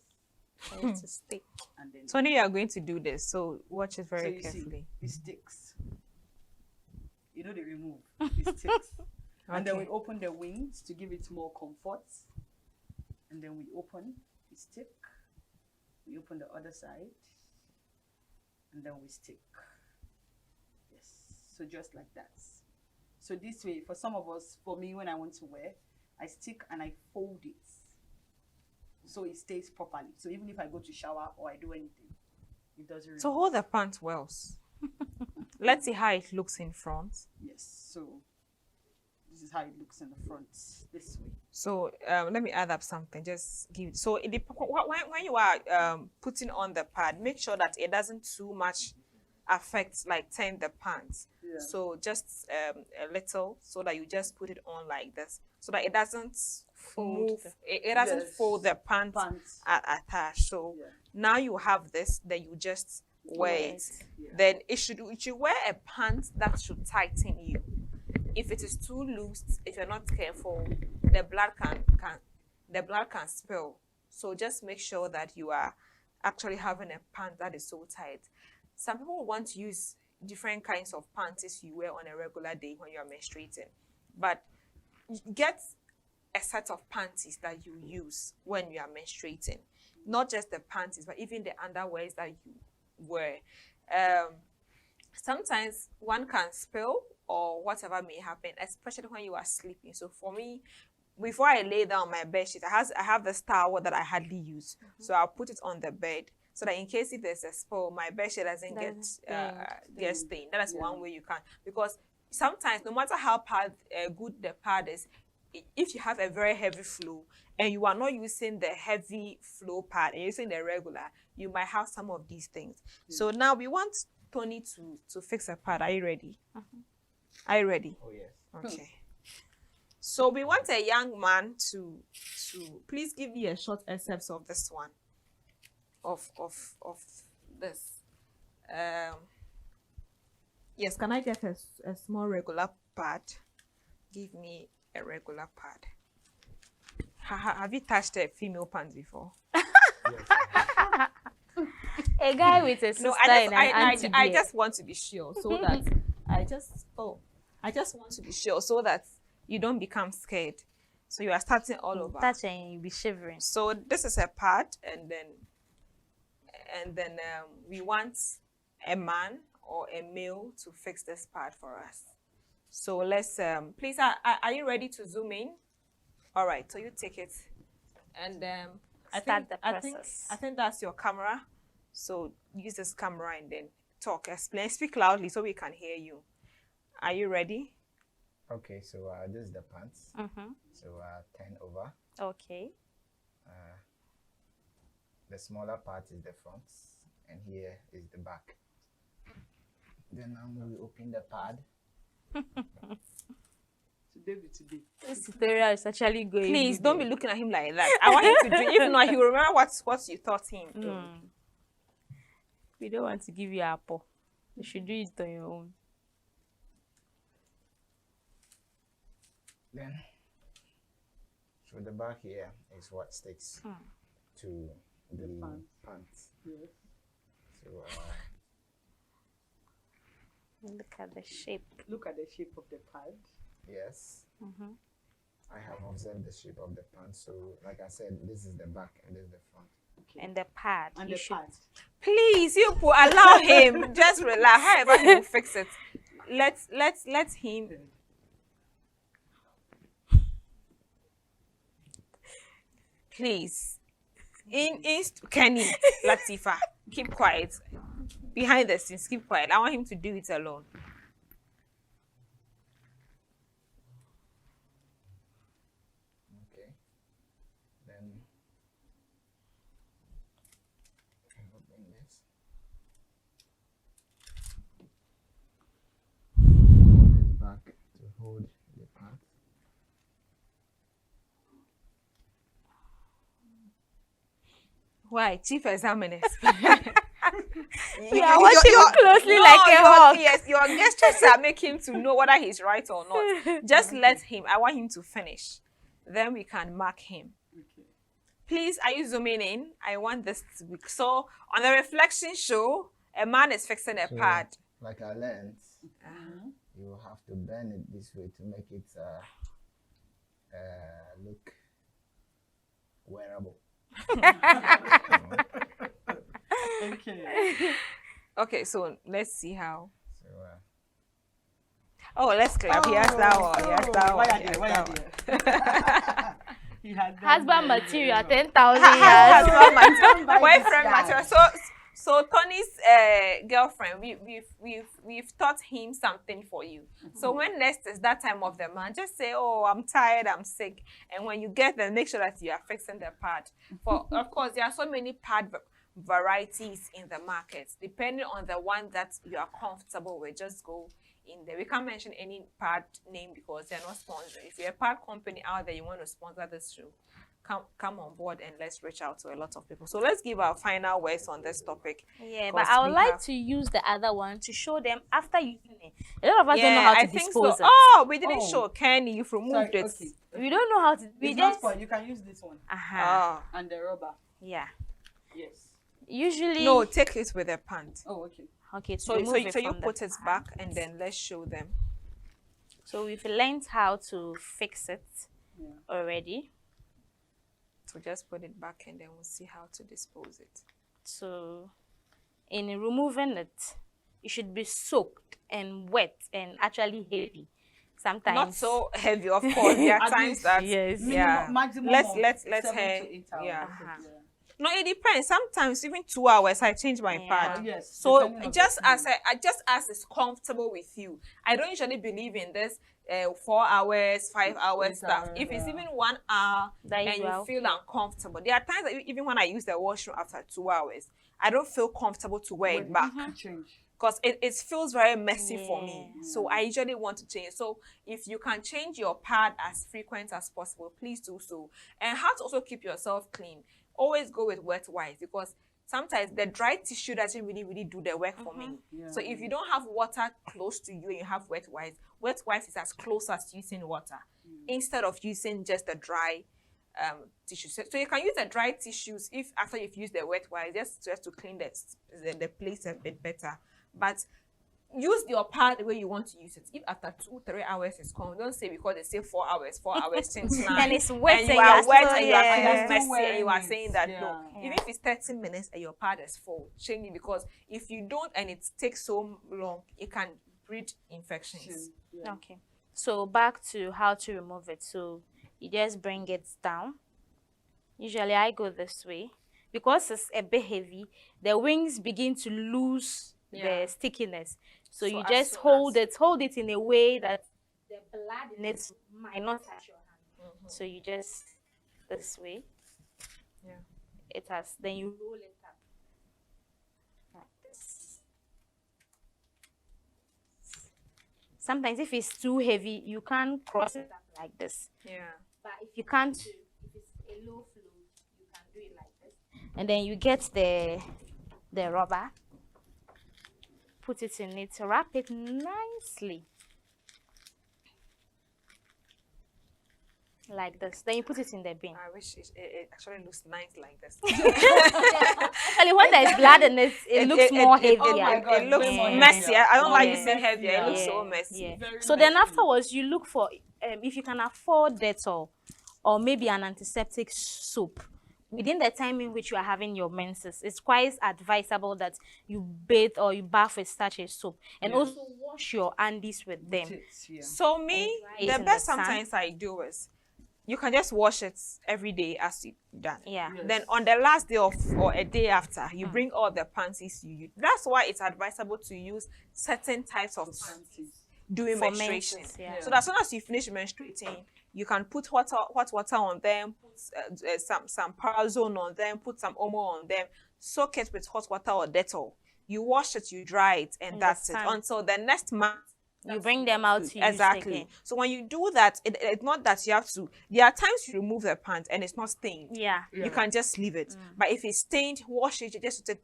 For it to stick. and then Tony, you are going to do this, so watch it so very you carefully. see, it sticks. You know they remove. It sticks. And then we Okay. open the wings to give it more comfort. And then we open, we stick. We open the other side. And then we stick. Yes. So just like that. So this way, for some of us, for me, when I want to wear, I stick and I fold it. So it stays properly. So even if I go to shower or I do anything, it doesn't remove. So hold the pants well. Let's see how it looks in front. Yes. So this is how it looks in the front, this way. So let me add up something. Just give. So when you are putting on the pad, make sure that it doesn't too much affect, like turn the pants. Yeah. So just a little, so that you just put it on like this, so that it doesn't Fold move. the- It doesn't Yes. fold the pants Pants. attached. So Yeah. now you have this. Then you just wear Wear it. Yeah. Then it should wear a pant that should tighten you. If it is too loose, if you're not careful, the blood can spill. So just make sure that you are actually having a pant that is so tight. Some people want to use different kinds of panties you wear on a regular day when you are menstruating, but get a set of panties that you use when you are menstruating. Not just the panties, but even the underwears that you wear. Sometimes one can spill or whatever may happen, especially when you are sleeping. So for me, before I lay down on my bed sheet, I have this towel that I hardly use. So I'll put it on the bed so that in case if there's a spill, my bed sheet doesn't get stained. That is one way you can. Because sometimes, no matter how good the pad is, if you have a very heavy flow and you are not using the heavy flow pad and you're using the regular, you might have some of these things. So now we want Tony to fix a pad. Are you ready? Are you ready? Oh yes. Okay. So we want a young man to please give me a short excerpt of this one. Of this. Yes, can I get a small regular pad? Give me a regular pad. Have you touched a female pants before? Yes. A guy with a sister No, and an auntie I there. just want to be sure so that I just want to be sure so that you don't become scared. So you are starting all over. touch and you'll be shivering. So this is a pad, and then we want a man or a male to fix this pad for us. So let's please, are you ready to zoom in? All right, so you take it, and Start the process. I think that's your camera. So use this camera and then talk, explain, speak loudly so we can hear you. Are you ready? Okay, so this is the pants. Mm-hmm. So 10 over. Okay. The smaller part is the front, and here is the back. Then we open the pad. Today. This tutorial is actually going. Please don't be looking at him like that. I want him to do. If not, he will remember what you taught him. We don't want to give you apple. You should do it on your own. Then, so the back here is what sticks to the pants. Yes. So Look at the shape. Look at the shape of the pad. yes, Mm-hmm. I have observed the shape of the pants. So like I said, this is the back and this is the front. Okay. And the pad. And you the should pad. Please, you allow him. Just relax. However, he will fix it. Let him. Please, Kenny, Latifa, keep quiet. Behind the scenes, keep quiet. I want him to do it alone. Okay. Then I open this. Hold this back to hold the Why? Chief examiners. We are watching you closely like a hawk. Yes, your gestures are making him to know whether he's right or not. Just let him. I want him to finish. Then we can mark him. Okay. Please, are you zooming in? I want this to be. So, on the reflection show, a man is fixing a So, pad. like I learned, you have to bend it this way to make it look wearable. Okay. Okay, so let's see how. So, Oh, let's clap. He has that one. He has that one. He has that one. He had Husband material, 10,000 Has yards. one man- Somebody boyfriend died. material. So Tony's girlfriend, we've taught him something for you. So when next is that time of the month, just say, "Oh, I'm tired, I'm sick," and when you get there, make sure that you are fixing the pad. For of course, there are so many pad varieties in the market. Depending on the one that you are comfortable with, just go in there. We can't mention any pad name because they're not sponsored. If you're a pad company out there, you want to sponsor this show, come on board and let's reach out to a lot of people. So let's give our final words on this topic. Yeah, 'cause but I would we like have- to use the other one to show them after using it. A lot of us don't know how to I think dispose so. it. Oh, we didn't Oh. show Kenny. You've removed Sorry, it. okay. We don't know how to. We It's not just. spoiled. You can use this one Uh-huh. Oh. and the rubber. Yeah. Yes. Usually. No, take it with a pant. Oh, okay. Okay. To So remove it you from the put it back and then let's show them. So we've learned how to fix it Yeah. already. So just put it back and then we'll see how to dispose it. So in removing it, it should be soaked and wet and actually heavy. Sometimes Not so heavy, of course. There are At times least that Yes. yeah. Maximum Let's of let's 7 hear. to 8 hours. Yeah. Uh-huh. No, it depends. Sometimes even 2 hours, I change my Yeah. pad. Yes. So depending on just the as smell. just as it's comfortable with you. I don't usually believe in this 4 hours, 5 hours 8 stuff. hours, If it's yeah. even 1 hour That and you you are feel uncomfortable, there are times that even when I use the washroom after 2 hours, I don't feel comfortable to wear it back To change. because it feels very messy for me. Yeah. So I usually want to change. So if you can change your pad as frequent as possible, please do so. And how to also keep yourself clean. Always go with wet wipes because sometimes the dry tissue doesn't really do the work for me. Yeah. So if you don't have water close to you and you have wet wipes is as close as using water instead of using just the dry tissue. So you can use the dry tissues if after you've used the wet wipes just to clean the place a bit better. But use your pad the way you want to use it. If after 2-3 hours it's gone, don't say because they say 4 hours, 4 hours, change nine. And it's wet and you and are you're wet still- and you are yeah. feeling You're still messy and wearing you are it. saying that Yeah. no. Yeah. Even if it's 30 minutes and your pad is full, change it because if you don't and it takes so long, it can breed infections. Yeah. Okay. So back to how to remove it. So you just bring it down. Usually I go this way. Because it's a bit heavy, the wings begin to lose Yeah. the stickiness. So, So you as just soon hold it in a way that the blood in it might not touch your hand. So you just this way. Yeah. It has then you roll it up. Like this. Sometimes if it's too heavy, you can't cross it up like this. Yeah. But if you can't, if it's a low flow, you can do it like this. And then you get the rubber, put it in it, wrap it nicely. Like this. Then you put it in the bin. I wish it actually looks nice like this. Actually, when there's blood in it, it looks more heavier. oh my God, It looks way more messy. heavier. I don't like Yeah. using heavier. It looks Yeah. so messy. Yeah. Very So then messy. afterwards, you look for if you can afford Dettol or maybe an antiseptic soap. Within the time in which you are having your menses, it's quite advisable that you bathe or you bath with such a soap and Yes. also wash your undies with them. Tits, yeah. So me, dry it the in best the sun. sometimes I do is you can just wash it every day as you done. Yeah. Yes. Then on the last day of or a day after, you bring all the panties you use. That's why it's advisable to use certain types of panties Panties. during For menstruation. menses, yeah. So that as soon as you finish menstruating, you can put hot water on them, put some Parazone on them, put some Omo on them, soak it with hot water or Dettol. You wash it, you dry it, and In the that's it sun. until the next month You bring them out to use exactly. again. So when you do that, it's not that you have to. There are times you remove the pants and it's not stained. Yeah. You can just leave it. But if it's stained, wash it just to take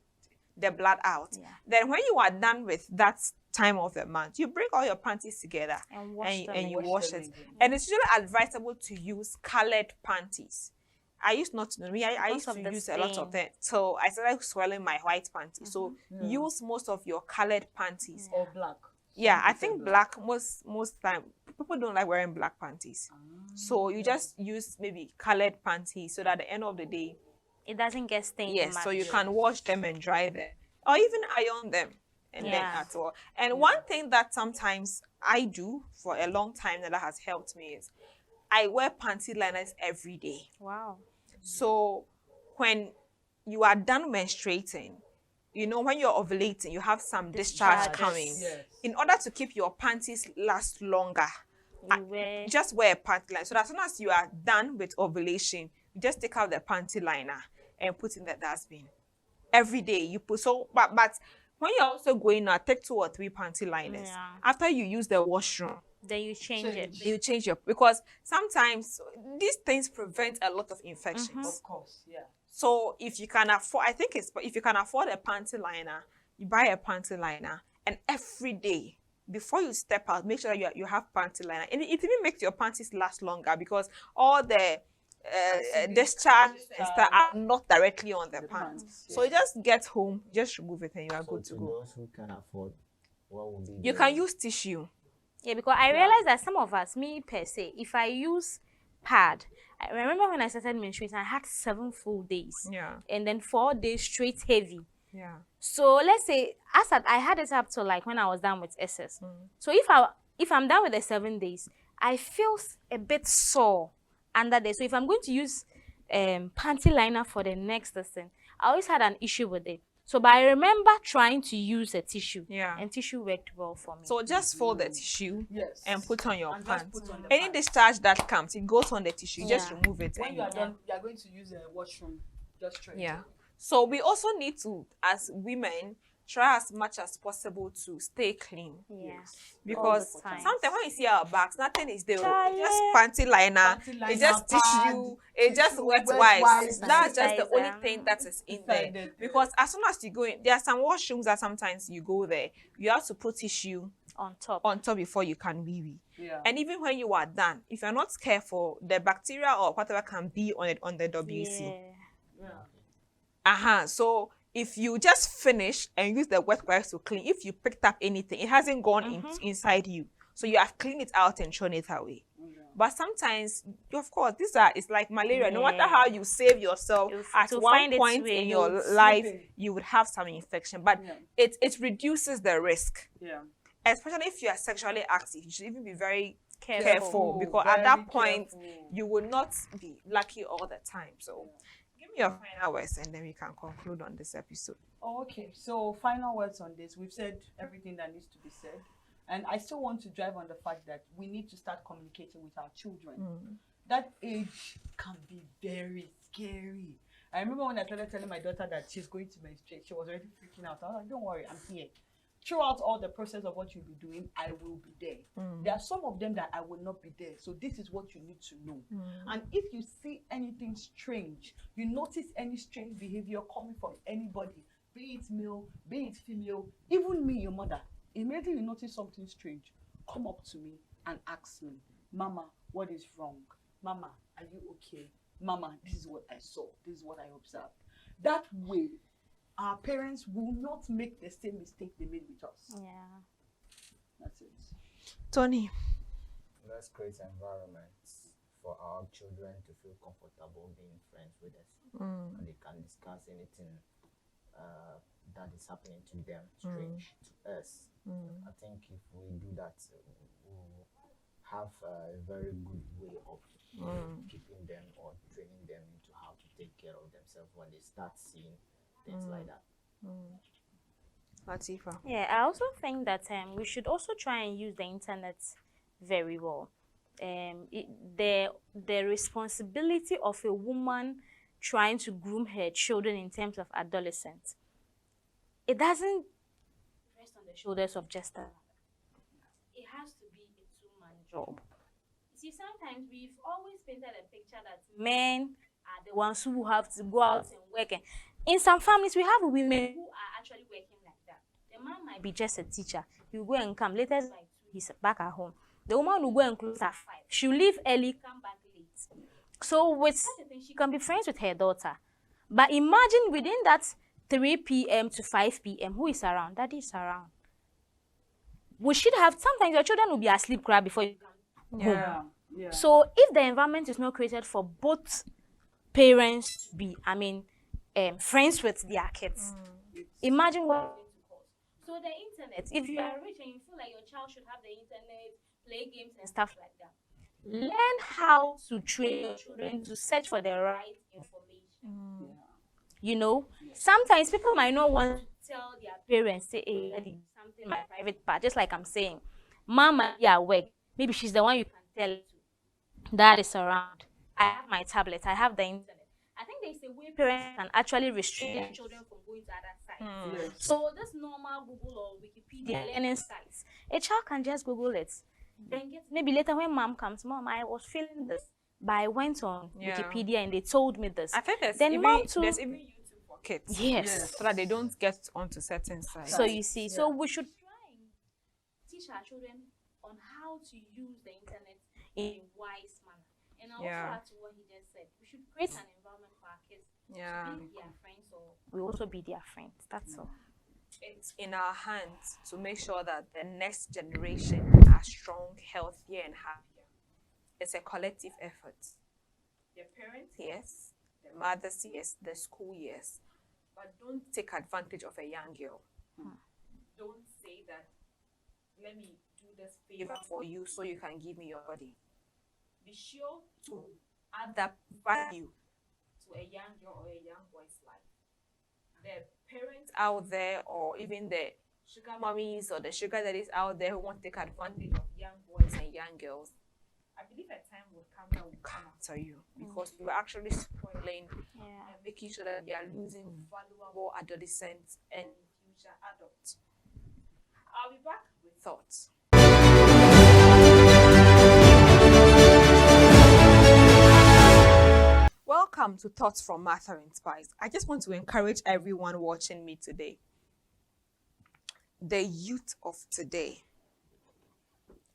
the blood out. Yeah. Then when you are done with that time of the month, you bring all your panties together And wash them. and you Wash wash them it. again. And it's usually advisable to use colored panties. I used not to know. Me, I used Because to of the use a lot of stain. them. So I started swelling my white panties. So use most of your colored panties. Or black. Yeah, Some I prefer think black most time people don't like wearing black panties. So you just use maybe colored panties so that at the end of the day, It doesn't get stained yes, much. so you can wash them and dry them or even iron them and then Yeah. at all. And one thing that sometimes I do for a long time that has helped me is I wear panty liners every day. Wow. So when you are done menstruating, you know, when you're ovulating, you have some discharge Discharges. coming. Yes. In order to keep your panties last longer, You wear just wear a panty liner. So that as soon as you are done with ovulation, you just take out the panty liner and put in the dustbin. Every day you put but when you're also going out, take 2 or 3 panty liners. Yeah. After you use the washroom, then you change it. you change your because sometimes these things prevent a lot of infections. Of course, yeah. So if you can afford, I think it's if you can afford a panty liner, you buy a panty liner, and every day before you step out, make sure that you have panty liner, and it even makes your panties last longer because all the discharge and stuff are not directly on the pants. pants, So you just get home, just remove it, and you are So good to to go. those who can afford, what would be You the- can use tissue. Yeah, because I realized that some of us, me per se, if I use pad, I remember when I started menstruating, I had 7 full days. Yeah, And then 4 days straight heavy. yeah. So let's say I had it up to like when I was done with SS. So if I'm done with the 7 days, I feel a bit sore under there. So if I'm going to use panty liner for the next thing, I always had an issue with it. So but I remember trying to use a tissue. Yeah. And tissue worked well for me. So just fold the tissue Yes. and put on your And just pants. put on the Any pants. discharge that comes, it goes on the tissue. You just Yeah. remove it. When and you are done, you are going to use a washroom. Just try. Yeah. So we also need to, as women, try as much as possible to stay clean. yeah. Because All the time. sometimes when you see our backs, nothing is there. Charlie. Just panty liner, Panty liner, it's just pad, tissue, it's just tissue, wet wet wipes. wipes, That's just the only sanitizer. thing that is in Inside there. it. Because as soon as you go in, there are some washrooms that sometimes you go there, you have to put tissue On top. on top before you can wee. Yeah. And even when you are done, if you're not careful, the bacteria or whatever can be on it on the WC. Yeah. So if you just finish and use the wet wipes to clean, if you picked up anything, it hasn't gone inside you. So you have cleaned it out and thrown it away. But sometimes, of course, it's like malaria. No matter how you save yourself, at to one find its point way, in you'll your slip life, in. you would have some infection. But Yeah. it reduces the risk. Yeah. Especially if you are sexually active, you should even be very Careful. careful because at Very that point, careful. you will not be lucky all the time. So give me your final words and then we can conclude on this episode. Oh, okay. So final words on this. We've said everything that needs to be said. And I still want to drive on the fact that we need to start communicating with our children. That age can be very scary. I remember when I started telling my daughter that she's going to menstruate, she was already freaking out. I was like, don't worry, I'm here. Throughout all the process of what you'll be doing, I will be there. There are some of them that I will not be there. So this is what you need to know. And if you see anything strange, you notice any strange behavior coming from anybody, be it male, be it female, even me, your mother, immediately you notice something strange, come up to me and ask me, Mama, what is wrong? Mama, are you okay? Mama, this is what I saw. This is what I observed. That way, our parents will not make the same mistake they made with us. Yeah. That's it. Tony. Let's create environments for our children to feel comfortable being friends with us, and they can discuss anything that is happening to them strange to us. I think if we do that, we'll have a very good way of keeping them or training them into how to take care of themselves when they start seeing things like that. Latifa. Yeah, I also think that we should also try and use the internet very well. The responsibility of a woman trying to groom her children in terms of adolescence, it doesn't rest on the shoulders of just a. It job. See, sometimes we've always painted a picture that men are the ones who have to go out and work. And in some families, we have women who are actually working like that. The man might be just a teacher. He will go and come. Latest by 2, he's back at home. The woman will go and close at 5. She'll leave early, come back late. So with such a thing, she can be friends with her daughter. But imagine within that 3 p.m. to 5 p.m., who is around? Daddy is around. We should have, sometimes your children will be asleep cry before you come home. Yeah. So if the environment is not created for both parents to be, friends with their kids, imagine what it's going to cause. So the internet, if you are rich and you feel like your child should have the internet, play games and stuff like that, learn how to train your children to search for the right information. You know, sometimes people might not want to tell their parents, say, hey, daddy, something my private part. Just like I'm saying, mom might be at work. Maybe she's the one you can tell it to. Dad is around. I have my tablet. I have the internet. I think there's a way parents can actually restrict their children from going to other sites. So this normal Google or Wikipedia learning sites, a child can just Google it. Then maybe later when mom comes, mom, I was feeling this, but I went on Wikipedia and they told me this. I think there's then even YouTube for kids. Yes. So that they don't get onto certain sites. So you see, so we should try and teach our children on how to use the internet in a wise manner. And I also add to what he just said. We should create an environment for our kids to be their friends, or we also be their friends. That's all. It's in our hands to make sure that the next generation are strong, healthier, and happier. It's a collective effort. The parents, yes. The mothers, yes. The school, yes. But don't take advantage of a young girl. Don't say that, let me do this favor for you so you can give me your body. Be sure to add that value to a young girl or a young boy's life. The parents out there, or even the sugar mummies or the sugar daddies out there who want to take advantage of young boys and young girls, I believe a time will come that will come after you, because you're actually spoiling and making sure that they are losing valuable adolescents and future adults. I'll be back with thoughts. Welcome to Thoughts from Martha and Spice. I just want to encourage everyone watching me today. The youth of today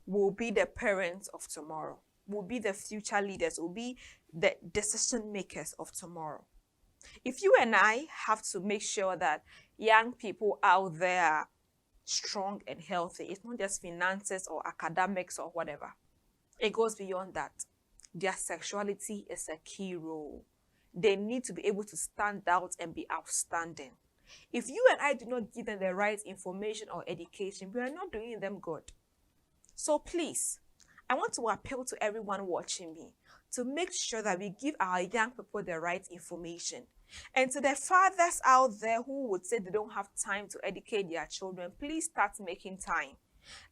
will be the parents of tomorrow, will be the future leaders, will be the decision makers of tomorrow. If you and I have to make sure that young people out there are strong and healthy, it's not just finances or academics or whatever. It goes beyond that. Their sexuality is a key role. They need to be able to stand out and be outstanding. If you and I do not give them the right information or education, we are not doing them good. So please, I want to appeal to everyone watching me to make sure that we give our young people the right information. And to the fathers out there who would say they don't have time to educate their children, please start making time.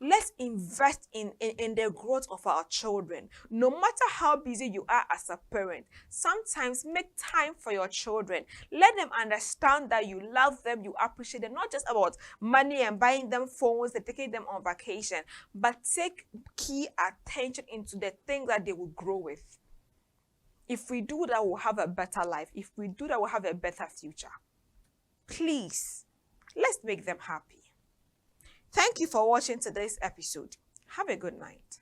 Let's invest in the growth of our children. No matter how busy you are as a parent, sometimes make time for your children. Let them understand that you love them, you appreciate them, not just about money and buying them phones and taking them on vacation, but take key attention into the things that they will grow with. If we do that, we'll have a better life. If we do that, we'll have a better future. Please, let's make them happy. Thank you for watching today's episode. Have a good night.